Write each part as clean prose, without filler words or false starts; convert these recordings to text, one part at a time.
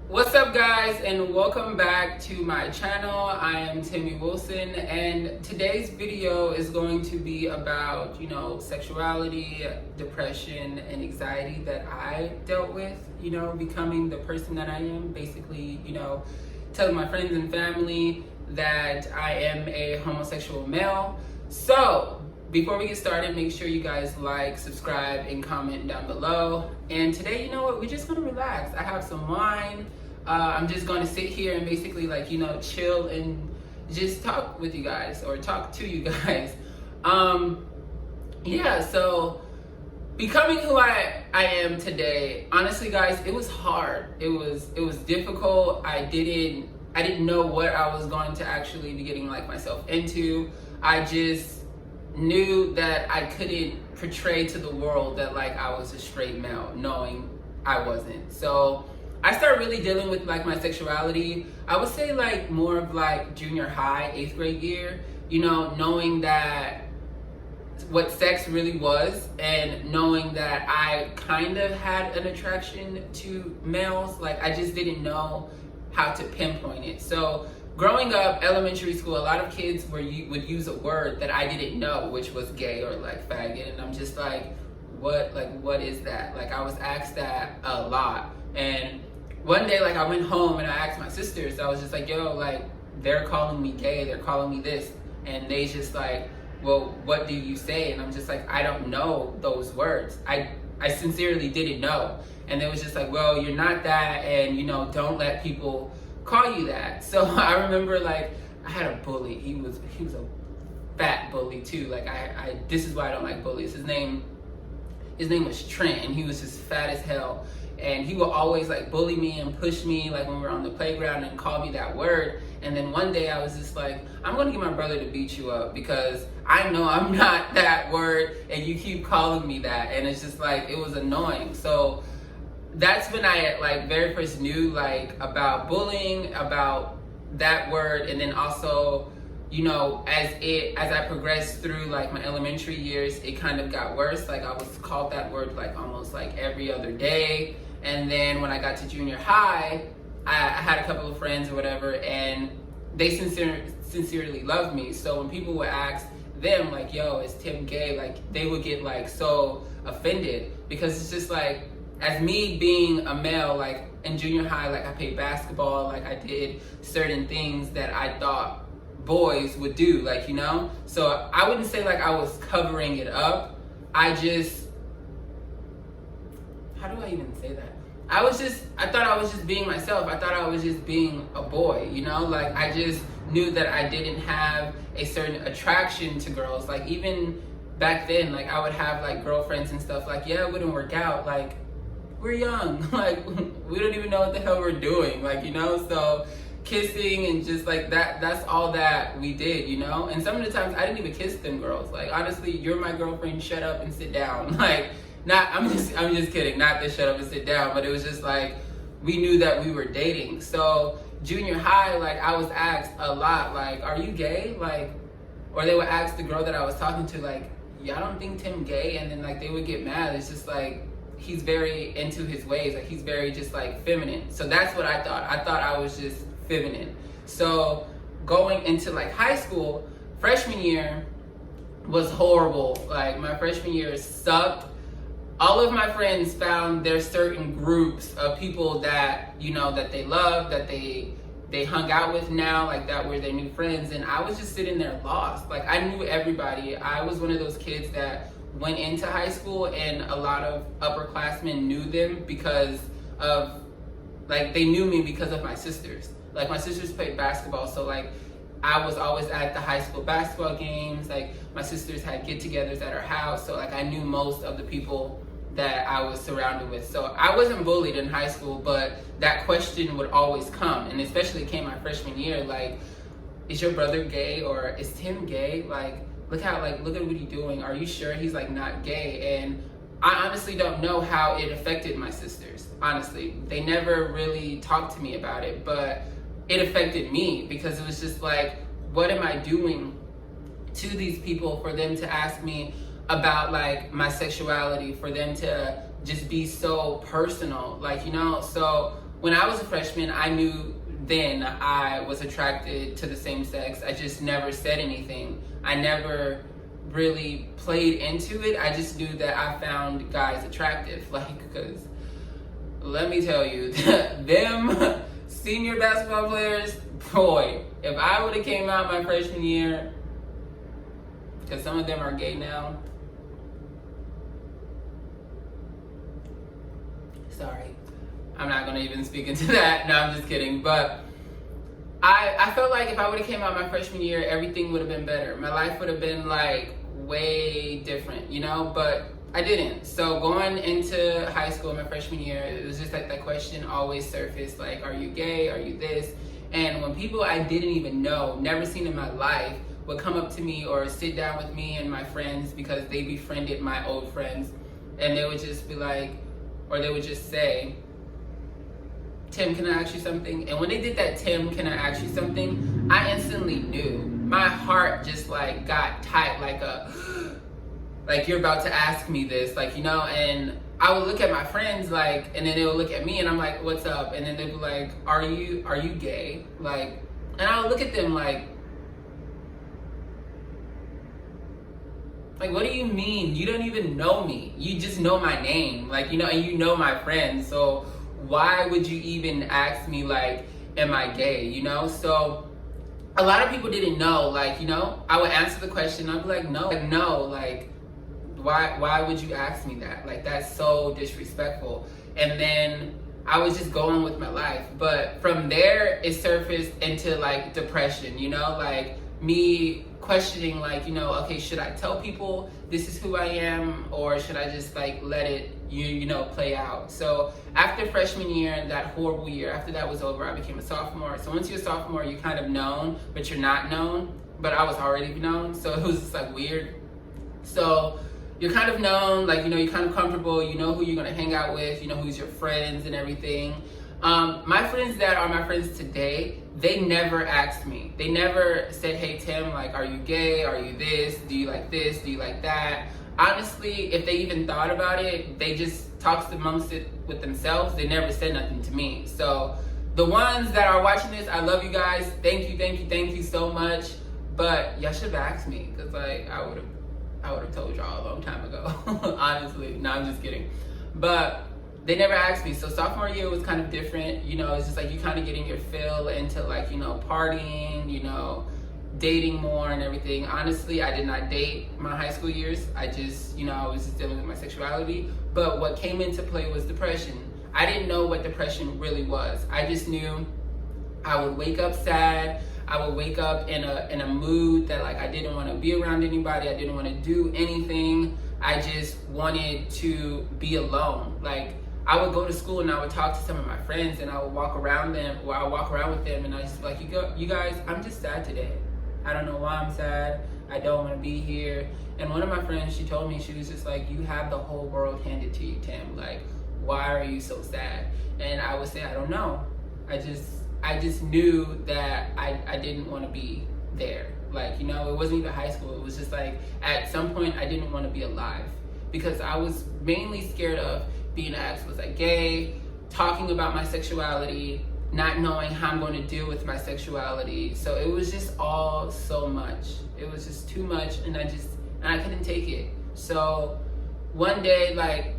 What's up, guys, and welcome back to my channel. I am Timmy Wilson, and today's video is going to be about, sexuality, depression, and anxiety that I dealt with, becoming the person that I am. Basically, telling my friends and family that I am a homosexual male. So, before we get started, make sure you guys like, subscribe, and comment down below. And today, you know what, we're just gonna relax. I have some wine. I'm just gonna sit here and basically chill and just talk with you guys or talk to you guys. So becoming who I am today, honestly guys, it was hard. It was difficult. I didn't know what I was going to actually be getting myself into. I just knew that I couldn't portray to the world that I was a straight male, knowing I wasn't. So I started really dealing with my sexuality, I would say more of junior high, 8th grade year, knowing that what sex really was, and knowing that I kind of had an attraction to males. I just didn't know how to pinpoint it. So growing up, elementary school, a lot of kids would use a word that I didn't know, which was gay or faggot, and I'm just what is that? I was asked that a lot. And one day, I went home and I asked my sisters, I was just yo, they're calling me gay, they're calling me this. And they just well, what do you say? And I'm just I don't know those words. I sincerely didn't know. And they was just well, you're not that, and don't let people call you that. So I remember I had a bully. He was a fat bully too. This is why I don't like bullies. His name was Trent, and he was just fat as hell. And he would always bully me and push me when we were on the playground and call me that word. And then one day I was just I'm gonna get my brother to beat you up because I know I'm not that word and you keep calling me that. And it's just it was annoying. So that's when I very first knew about bullying, about that word. And then also, as I progressed through my elementary years, it kind of got worse. I was called that word almost every other day. And then when I got to junior high, I had a couple of friends or whatever, and they sincerely loved me. So when people would ask them yo, is Tim gay? They would get so offended, because it's just as me being a male, in junior high, I played basketball, I did certain things that I thought boys would do, So I wouldn't say I was covering it up. How do I even say that? I thought I was just being myself. I thought I was just being a boy, I just knew that I didn't have a certain attraction to girls. Even back then, I would have girlfriends and stuff, yeah, it wouldn't work out. We're young, we don't even know what the hell we're doing, so kissing and just that's all that we did, And some of the times I didn't even kiss them girls. Honestly, you're my girlfriend, shut up and sit down. I'm just kidding, not to shut up and sit down, but it was just we knew that we were dating. So junior high, I was asked a lot, are you gay? Or they would ask the girl that I was talking to, yeah, I don't think Tim gay, and then they would get mad. It's just he's very into his ways, he's very just feminine. So that's what I thought. I thought I was just feminine. So going into high school, freshman year was horrible. My freshman year sucked. All of my friends found their certain groups of people that that they love, that they hung out with now, that were their new friends, and I was just sitting there lost. I knew everybody. I was one of those kids that went into high school and a lot of upperclassmen knew them because of they knew me because of my sisters. My sisters played basketball, so I was always at the high school basketball games. My sisters had get-togethers at our house, so I knew most of the people that I was surrounded with. So I wasn't bullied in high school, but that question would always come, and especially it came my freshman year, is your brother gay, or is Tim gay? Look at what he's doing. Are you sure he's not gay? And I honestly don't know how it affected my sisters. Honestly, they never really talked to me about it, but it affected me because it was just what am I doing to these people for them to ask me about my sexuality, for them to just be so personal, So when I was a freshman, I knew then I was attracted to the same sex. I just never said anything. I never really played into it. I just knew that I found guys attractive. Like, because let me tell you, them senior basketball players, boy, if I would have came out my freshman year, because some of them are gay now. Sorry, I'm not gonna even speak into that. No, I'm just kidding. But I felt like if I would have came out my freshman year, everything would have been better. My life would have been like way different, you know? But I didn't. So going into high school my freshman year, it was just like that question always surfaced, like, are you gay? Are you this? And when people I didn't even know, never seen in my life, would come up to me or sit down with me and my friends because they befriended my old friends, and they would just be like, or they would just say, Tim, can I ask you something? And when they did that, Tim, can I ask you something? I instantly knew. My heart just like got tight, like you're about to ask me this, like, you know, and I would look at my friends like, and then they would look at me and I'm like, what's up? And then they'd be like, are you gay? Like, and I would look at them like, what do you mean? You don't even know me. You just know my name, like, you know, and you know my friends. So why would you even ask me, like, am I gay, you know? So a lot of people didn't know, like, you know, I would answer the question, I'd be like, no, like, why would you ask me that? Like, that's so disrespectful. And then I was just going with my life. But from there, it surfaced into, like, depression, you know, like, me questioning, like, you know, okay, should I tell people this is who I am, or should I just like let it you know play out? So after freshman year, that horrible year, after that was over, I became a sophomore. So once you're a sophomore, you're kind of known, but you're not known. But I was already known, so it was just like weird. So you're kind of known, like, you know, you're kind of comfortable, you know who you're gonna hang out with, you know who's your friends and everything. My friends that are my friends today, they never asked me. They never said, hey Tim, like, are you gay? Are you this? Do you like this? Do you like that? Honestly, if they even thought about it, they just talked amongst it with themselves. They never said nothing to me. So the ones that are watching this, I love you guys. Thank you so much. But y'all should have asked me, because like I would have told y'all a long time ago. Honestly, no, I'm just kidding. But they never asked me. So sophomore year was kind of different. You know, it's just like you kind of getting your fill into, like, you know, partying, you know, dating more and everything. Honestly, I did not date my high school years. I just, you know, I was just dealing with my sexuality. But what came into play was depression. I didn't know what depression really was. I just knew I would wake up sad. I would wake up in a mood that, like, I didn't want to be around anybody. I didn't want to do anything. I just wanted to be alone. Like, I would go to school and I would talk to some of my friends and I would walk around them, or I would walk around with them, and I just be like, you guys, I'm just sad today. I don't know why I'm sad. I don't want to be here. And one of my friends, she told me, she was just like, you have the whole world handed to you, Tim. Like, why are you so sad? And I would say, I don't know. I just knew that I didn't want to be there. Like, you know, it wasn't even high school. It was just like, at some point, I didn't want to be alive, because I was mainly scared of being asked, was I gay, talking about my sexuality, not knowing how I'm going to deal with my sexuality. So it was just all so much. It was just too much, and I couldn't take it. So one day, like,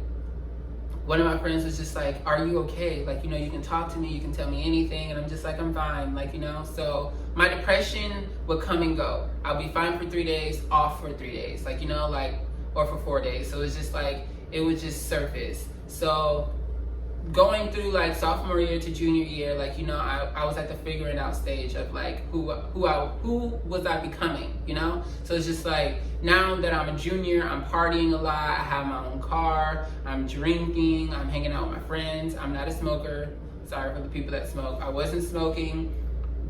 one of my friends was just like, are you okay? Like, you know, you can talk to me, you can tell me anything. And I'm just like, I'm fine, like, you know. So my depression would come and go. I'll be fine for 3 days, off for 3 days, like, you know, like, or for 4 days. So it's just like, it would just surface. So going through, like, sophomore year to junior year, like, you know, I was at the figuring out stage of, like, who was I becoming, you know? So it's just like, now that I'm a junior, I'm partying a lot, I have my own car, I'm drinking, I'm hanging out with my friends. I'm not a smoker. Sorry for the people that smoke. I wasn't smoking,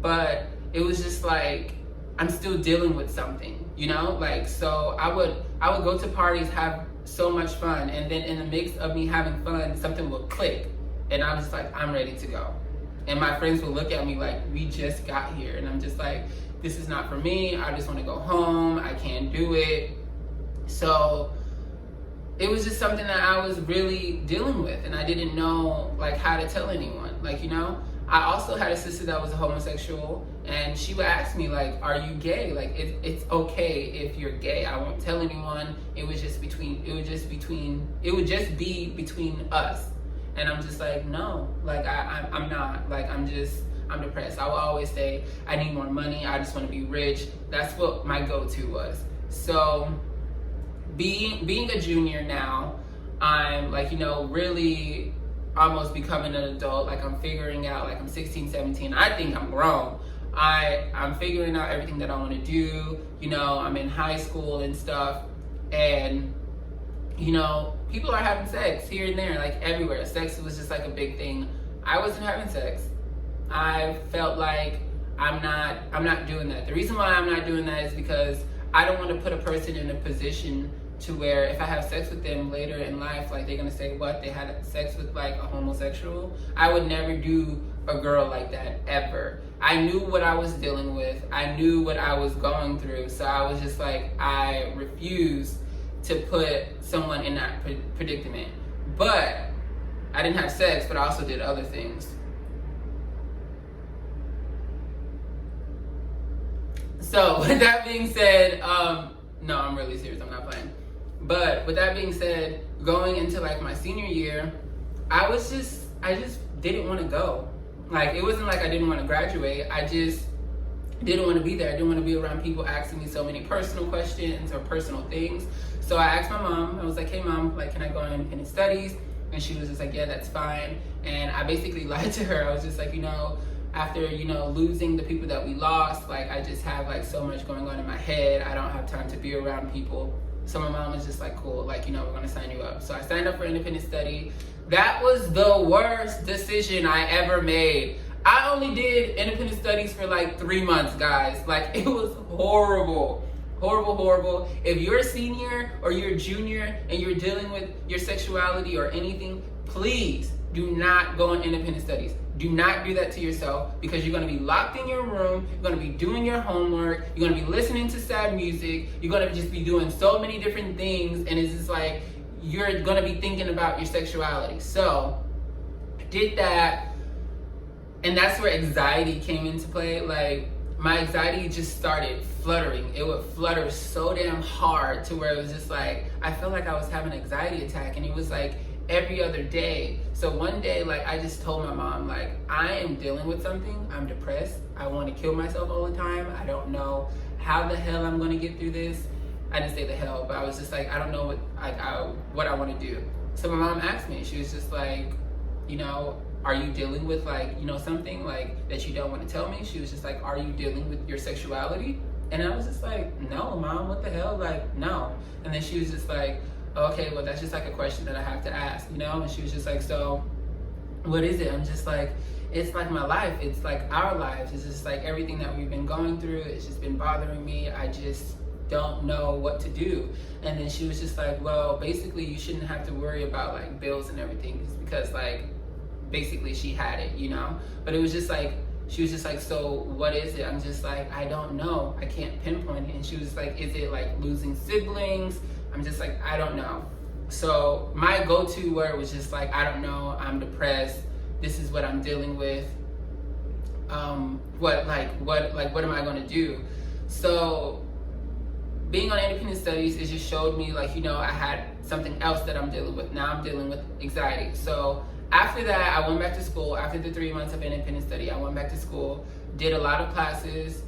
but it was just like, I'm still dealing with something, you know? Like, so I would go to parties, have so much fun, and then in the mix of me having fun, something will click, and I'm just like, I'm ready to go. And my friends will look at me like, we just got here, and I'm just like, this is not for me. I just want to go home. I can't do it. So it was just something that I was really dealing with, and I didn't know like how to tell anyone. Like, you know, I also had a sister that was a homosexual, and she would ask me like, "Are you gay?" Like, it's okay if you're gay. I won't tell anyone. It would just be between us. And I'm just like, no, like I'm not. Like, I'm depressed. I will always say I need more money. I just want to be rich. That's what my go-to was. So being a junior now, I'm like, you know, really almost becoming an adult. Like, I'm figuring out, like, I'm 16, 17. I think I'm grown. I'm figuring out everything that I want to do. You know, I'm in high school and stuff. And, you know, people are having sex here and there, like everywhere. Sex was just like a big thing. I wasn't having sex. I felt like I'm not doing that. The reason why I'm not doing that is because I don't want to put a person in a position to where if I have sex with them later in life, like, they're gonna say, what, they had sex with like a homosexual? I would never do a girl like that, ever. I knew what I was dealing with. I knew what I was going through. So I was just like, I refused to put someone in that predicament. But I didn't have sex, but I also did other things. So with that being said, no, I'm really serious, I'm not playing. But with that being said, going into like my senior year, I just didn't want to go. Like, it wasn't like I didn't want to graduate. I just didn't want to be there. I didn't want to be around people asking me so many personal questions or personal things. So I asked my mom, I was like, hey mom, like, can I go on independent studies? And she was just like, yeah, that's fine. And I basically lied to her. I was just like, you know, after, you know, losing the people that we lost, like, I just have like so much going on in my head. I don't have time to be around people. So my mom was just like, cool, like, you know, we're gonna sign you up. So I signed up for independent study. That was the worst decision I ever made. I only did independent studies for like 3 months, guys. Like, it was horrible. Horrible. If you're a senior or you're a junior and you're dealing with your sexuality or anything, please do not go on independent studies. Do not do that to yourself, because you're going to be locked in your room, you're going to be doing your homework, you're going to be listening to sad music, you're going to just be doing so many different things, and it's just like you're going to be thinking about your sexuality. So I did that, and that's where anxiety came into play. Like, my anxiety just started fluttering. It would flutter so damn hard to where it was just like, I felt like I was having an anxiety attack, and it was like every other day. So one day, like, I just told my mom, like, I am dealing with something. I'm depressed. I want to kill myself all the time. I don't know how the hell I'm going to get through this. I didn't say the hell, but I was just like, I don't know what I want to do. So my mom asked me, she was just like, you know, are you dealing with, like, you know, something like that you don't want to tell me? She was just like, are you dealing with your sexuality? And I was just like, no, mom, what the hell? Like, no. And then she was just like, okay, well, that's just like a question that I have to ask, you know? And she was just like, so what is it? I'm just like, it's like my life. It's like our lives. It's just like everything that we've been going through. It's just been bothering me. I just don't know what to do. And then she was just like, well, basically you shouldn't have to worry about like bills and everything, just because like basically she had it, you know? But it was just like, she was just like, so what is it? I'm just like, I don't know. I can't pinpoint it. And she was like, is it like losing siblings? I'm just like, I don't know. So my go-to word was just like, I don't know. I'm depressed. This is what I'm dealing with. What am I going to do? So being on independent studies, it just showed me, like, you know, I had something else that I'm dealing with. Now I'm dealing with anxiety. So after that, I went back to school. After the 3 months of independent study, I went back to school, did a lot of classes,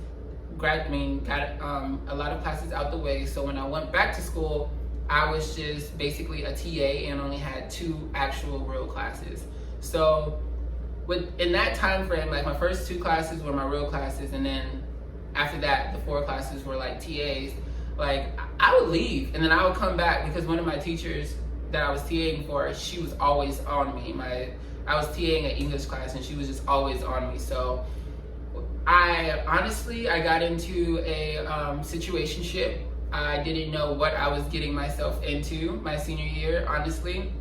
got a lot of classes out the way. So when I went back to school, I was just basically a TA and only had 2 actual real classes. So in that time frame, like, my first 2 classes were my real classes, and then after that, the 4 classes were like TAs. Like, I would leave and then I would come back, because one of my teachers that I was TAing for, she was always on me. I was TAing an English class and she was just always on me. So I got into a situationship. I didn't know what I was getting myself into my senior year, honestly.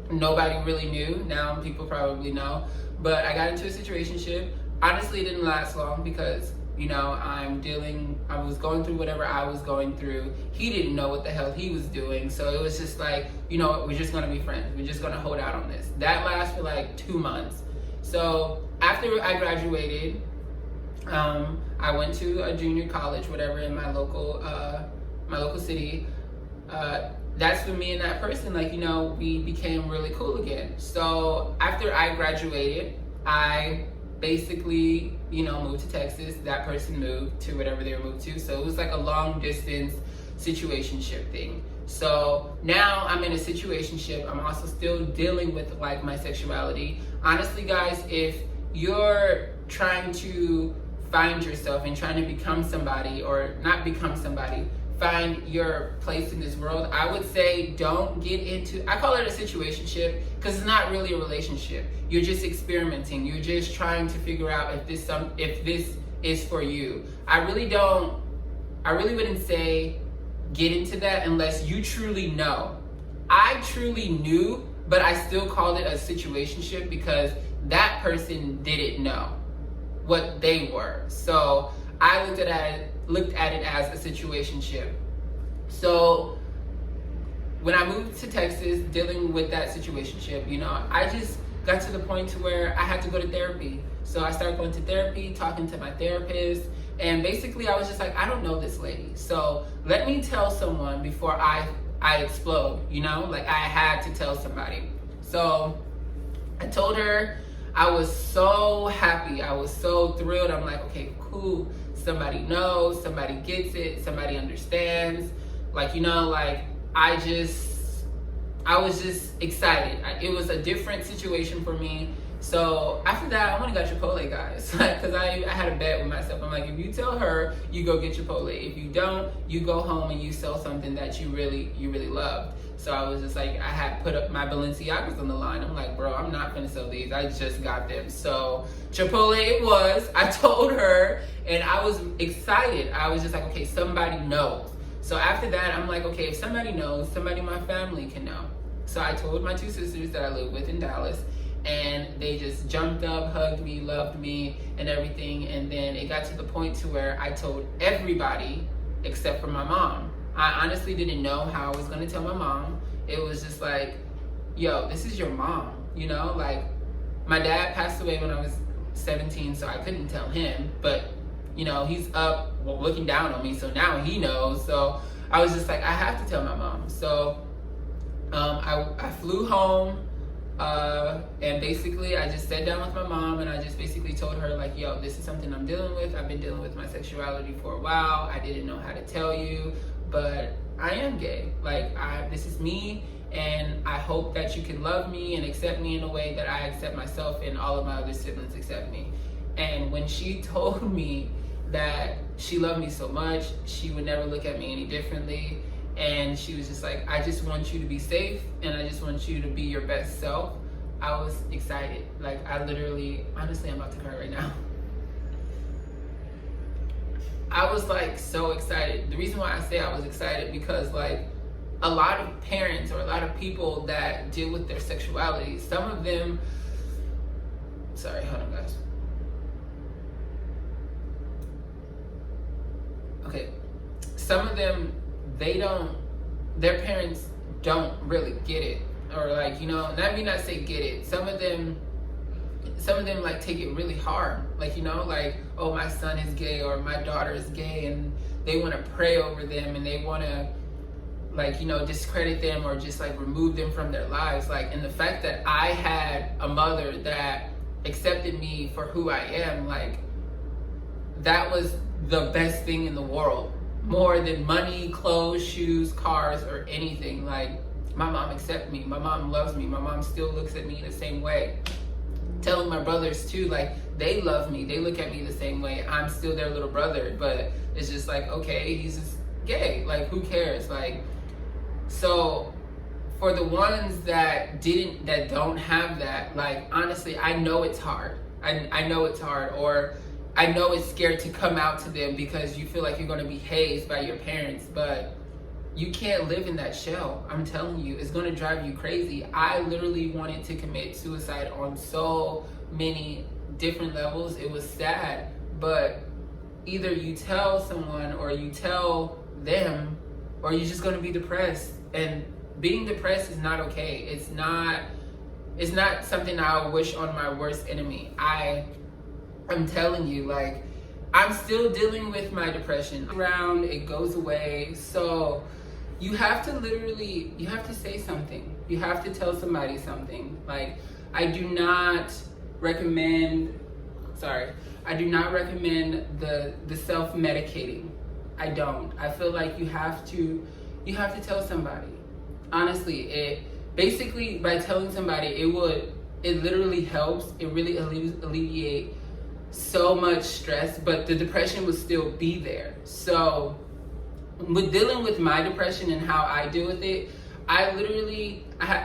Nobody really knew. Now people probably know. But I got into a situationship. Honestly, it didn't last long because, I was going through whatever I was going through. He didn't know what the hell he was doing. So it was just like, we're just gonna be friends. We're just gonna hold out on this. That lasted for like 2 months. So after I graduated, I went to a junior college, whatever, in my local city. That's when me and that person, we became really cool again. So after I graduated, I basically, moved to Texas. That person moved to whatever they were moved to. So it was like a long distance situationship thing. So now I'm in a situationship. I'm also still dealing with like my sexuality. Honestly, guys, if you're trying to find yourself and trying to become somebody, or not become somebody, find your place in this world, I would say don't get into, I call it a situationship because it's not really a relationship. You're just experimenting. You're just trying to figure out if this is for you. I really wouldn't say get into that unless you truly know. I truly knew, but I still called it a situationship because that person didn't know what they were. So I looked at it as a situationship. So when I moved to Texas, dealing with that situationship, I just got to the point to where I had to go to therapy. So I started going to therapy, talking to my therapist, and basically I was just like, I don't know this lady. So let me tell someone before I explode, I had to tell somebody. So I told her. I was so happy. I was so thrilled. I'm like, okay, cool. Somebody knows, somebody gets it, somebody understands. I was just excited. It was a different situation for me. So after that, I went and got Chipotle, guys. Because I had a bet with myself. I'm like, if you tell her, you go get Chipotle. If you don't, you go home and you sell something that you really love. So I was just like, I had put up my Balenciagas on the line. I'm like, bro, I'm not gonna sell these. I just got them. So Chipotle it was. I told her, and I was excited. I was just like, okay, somebody knows. So after that, I'm like, okay, if somebody knows, somebody in my family can know. So I told my 2 sisters that I live with in Dallas, and they just jumped up, hugged me, loved me, and everything. And then it got to the point to where I told everybody except for my mom. I honestly didn't know how I was going to tell my mom. It was just like, yo, this is your mom, my dad passed away when I was 17, so I couldn't tell him, but he's up looking down on me, so now he knows. So I was just like, I have to tell my mom. So I flew home, and basically I just sat down with my mom, and I just basically told her, like, yo, this is something I'm dealing with. I've been dealing with my sexuality for a while. I didn't know how to tell you, but I am gay. This is me, and I hope that you can love me and accept me in a way that I accept myself and all of my other siblings accept me. And when she told me that she loved me so much, she would never look at me any differently, and she was just like, I just want you to be safe, and I just want you to be your best self, I was excited. I literally, honestly, I'm about to cry right now. I was so excited. The reason why I say I was excited because a lot of parents or a lot of people that deal with their sexuality, some of them, sorry, hold on guys. Okay, some of them, their parents don't really get it. Or let me not say get it. Some of them take it really hard. Oh, my son is gay or my daughter is gay, and they want to pray over them, and they want to discredit them or just remove them from their lives. And the fact that I had a mother that accepted me for who I am, that was the best thing in the world. More than money, clothes, shoes, cars, or anything. My mom accepts me. My mom loves me. My mom still looks at me the same way. Telling my brothers too, they love me. They look at me the same way. I'm still their little brother, but it's just okay, he's just gay. Who cares? So for the ones that don't have that, honestly, I know it's hard. I know it's hard, or I know it's scared to come out to them because you feel like you're going to be hazed by your parents, but you can't live in that shell. I'm telling you, it's going to drive you crazy. I literally wanted to commit suicide on so many different levels. It was sad, but either you tell someone or you tell them, or you're just going to be depressed. And being depressed is not okay. It's not something I wish on my worst enemy. I'm telling you, like, I'm still dealing with my depression. Around, it goes away. So you have to say something. You have to tell somebody something. Like, I do not recommend the self-medicating. I don't. I feel like you have to tell somebody. Honestly, it basically, by telling somebody, it literally helps. It really alleviate so much stress, but the depression will still be there. So with dealing with my depression and how I deal with it, I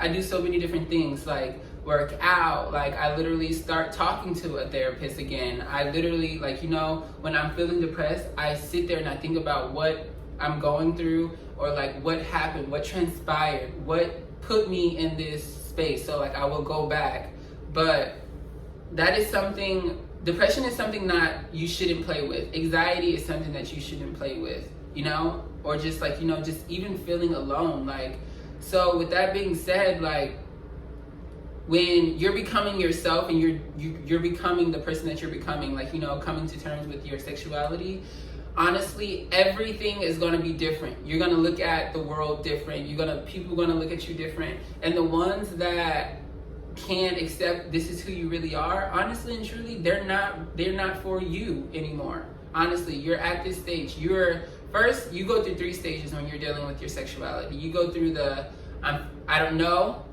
do so many different things, like work out. Like, I literally start talking to a therapist again. I literally, like, when I'm feeling depressed, I sit there and I think about what I'm going through, or like what happened, what transpired, what put me in this space. So like, I will go back. But that is something, depression is something that you shouldn't play with. Anxiety is something that you shouldn't play with, or just like, just even feeling alone. Like, so with that being said, like, when you're becoming yourself and you're becoming the person that you're becoming, like, coming to terms with your sexuality, honestly, everything is going to be different. You're going to look at the world different. People are going to look at you different. And the ones that can't accept this is who you really are, honestly and truly, they're not for you anymore. Honestly, you're at this stage. First, you go through 3 stages when you're dealing with your sexuality. You go through the I don't know,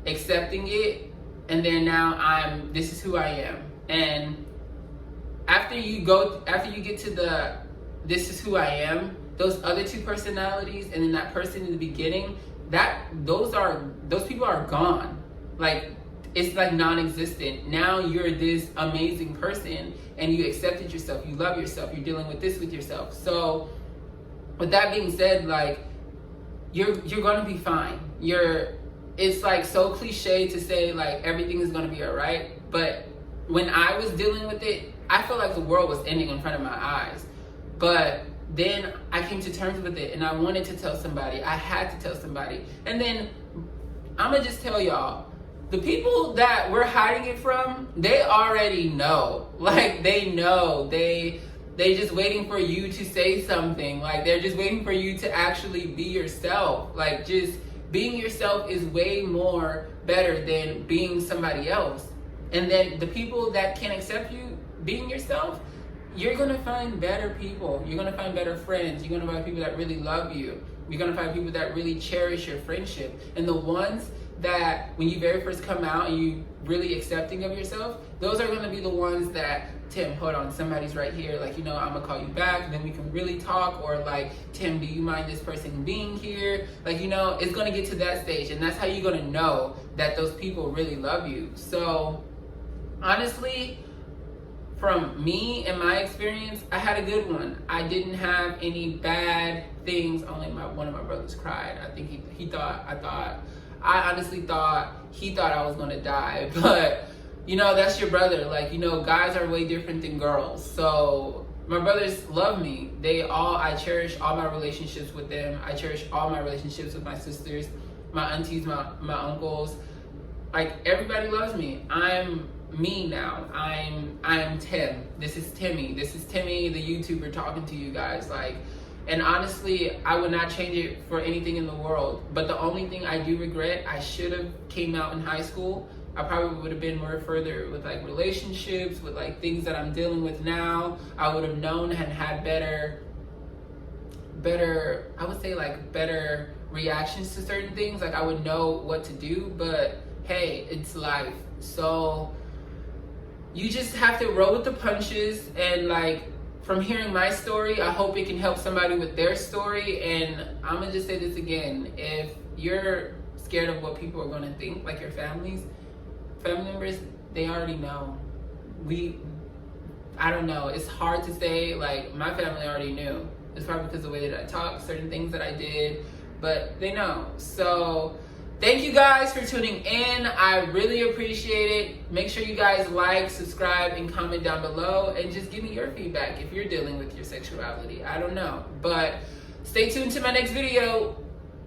accepting it, and then now this is who I am. And after you get to the this is who I am, those other 2 personalities and then that person in the beginning, those people are gone. Like, it's like non-existent. Now you're this amazing person and you accepted yourself, you love yourself, you're dealing with this with yourself. So with that being said, like, you're gonna be fine. It's like so cliche to say like everything is gonna be all right, but when I was dealing with it, I felt like the world was ending in front of my eyes. But then I came to terms with it and I wanted to tell somebody. I had to tell somebody. And then I'm gonna just tell y'all, the people that we're hiding it from, they already know. Like, they know. They just waiting for you to say something. Like, they're just waiting for you to actually be yourself. Like, just being yourself is way more better than being somebody else. And then the people that can't accept you being yourself, you're gonna find better people. You're gonna find better friends. You're gonna find people that really love you. You're gonna find people that really cherish your friendship. And the ones that when you very first come out and you really accepting of yourself, those are gonna be the ones that, Tim, hold on, somebody's right here. Like, I'm gonna call you back, then we can really talk. Or like, Tim, do you mind this person being here? Like, it's gonna get to that stage, and that's how you're gonna know that those people really love you. So honestly, from me and my experience, I had a good one. I didn't have any bad things. Only one of my brothers cried. I think I honestly thought he thought I was gonna die. But that's your brother. Like, guys are way different than girls. So my brothers love me. I cherish all my relationships with them. I cherish all my relationships with my sisters, my aunties, my uncles. Like, everybody loves me. I'm me now. I'm Tim. This is Timmy. This is Timmy, the YouTuber, talking to you guys. Like, and honestly, I would not change it for anything in the world. But the only thing I do regret, I should have came out in high school. I probably would have been more further with like relationships, with like things that I'm dealing with now. I would have known and had better, I would say, like, better reactions to certain things. Like, I would know what to do. But hey, it's life. So you just have to roll with the punches. And like, from hearing my story, I hope it can help somebody with their story. And I'm gonna just say this again: if you're scared of what people are gonna think, like your family members, they already know. I don't know, it's hard to say. Like, my family already knew. It's probably because of the way that I talk, certain things that I did, but they know. So Thank you guys for tuning in. I really appreciate it. Make sure you guys like, subscribe, and comment down below, and just give me your feedback if you're dealing with your sexuality. I don't know, but stay tuned to my next video.